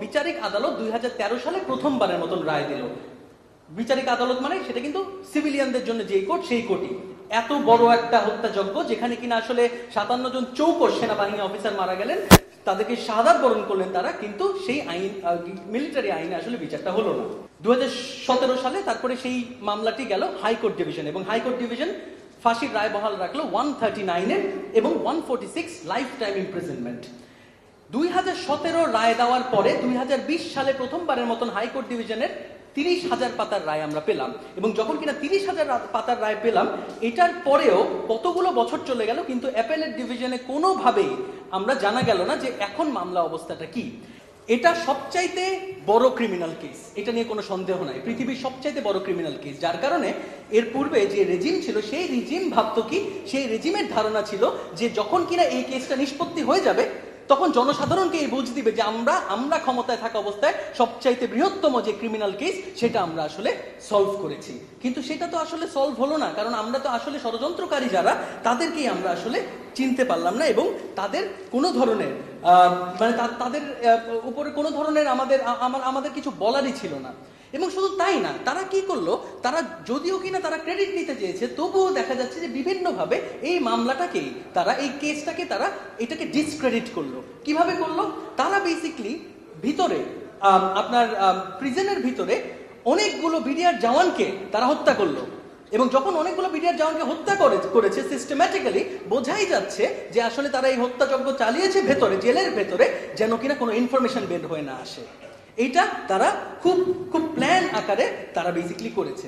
বিচারিক আদালত 2013 সালে প্রথমবারের মতন রায় দিল। বিচারিক আদালত মানে সেটা কিন্তু সিভিলিয়ানদের জন্য যেই কোর্ট সেই কোর্টই। এত বড় একটা হত্যাযজ্ঞ যেখানে কিনা আসলে 57 জন চৌকস সেনাবাহিনী অফিসার মারা গেলেন, তাদেরকে শাহাদাত বরণ করলেন তারা, কিন্তু সেই আইন মিলিটারি আইনে আসলে বিচারটা হলো না। 2017 সালে তারপরে সেই মামলাটি গেল হাইকোর্ট ডিভিশন, এবং হাইকোর্ট ডিভিশন ফাঁসির রায় বহাল রাখলো 139-এর এবং 146 লাইফ টাইম ইমপ্রিজনমেন্ট। 2017 রায় দেওয়ার পরে 2020 সালে প্রথমবারের মতন হাইকোর্ট ডিভিশনের 30,000 পাতার রায় আমরা পেলাম, এবং যখন কিনা 30,000 পাতার রায় পেলাম, এটার পরেও কতগুলো বছর চলে গেল, কিন্তু অ্যাপেলেট ডিভিশনে কোনোভাবেই আমরা জানা গেল না যে এখন মামলা অবস্থাটা কি। এটা সবচাইতে বড় ক্রিমিনাল কেস, এটা নিয়ে কোনো সন্দেহ নাই, পৃথিবীর সবচাইতে বড় ক্রিমিনাল কেস, যার কারণে এর পূর্বে যে রেজিম ছিল সেই রেজিম ভাবতো কি, সেই রেজিমের ধারণা ছিল যে যখন কিনা এই কেসটা নিষ্পত্তি হয়ে যাবে তখন জনসাধারণকে এই বুঝ দিবে যে আমরা ক্ষমতায় থাকা অবস্থায় সবচাইতে বৃহত্তম যে ক্রিমিনাল কেস সেটা আমরা আসলে সলভ করেছি। কিন্তু সেটা তো আসলে সলভ হলো না, কারণ আমরা তো আসলে ষড়যন্ত্রকারী যারা তাদেরকেই আমরা আসলে চিনতে পারলাম না, এবং তাদের কোনো ধরনের মানে তাদের উপরে কোনো ধরনের আমাদের কিছু বলারই ছিল না। এবং শুধু তাই না, তারা কি করলো, তারা যদিও কিনা তারা ক্রেডিট নিতে চেয়েছে, তবুও দেখা যাচ্ছে যে বিভিন্নভাবে এই মামলাটাকেই তারা, এই কেসটাকে তারা এটাকে ডিসক্রেডিট করলো। কিভাবে করলো? তারা বেসিকলি ভিতরে আপনার প্রিজনের ভিতরে অনেকগুলো বিডিআর জওয়ানকে তারা হত্যা করলো, এবং যখন অনেকগুলো বিডিআর জওয়ানকে হত্যা করেছে সিস্টেম্যাটিক্যালি, বোঝাই যাচ্ছে যে আসলে তারা এই হত্যাযজ্ঞ চালিয়েছে ভেতরে, জেলের ভেতরে, যেন কিনা কোনো ইনফরমেশন বের হয়ে না আসে। এইটা তারা খুব প্ল্যান আকারে তারা বেসিকলি করেছে।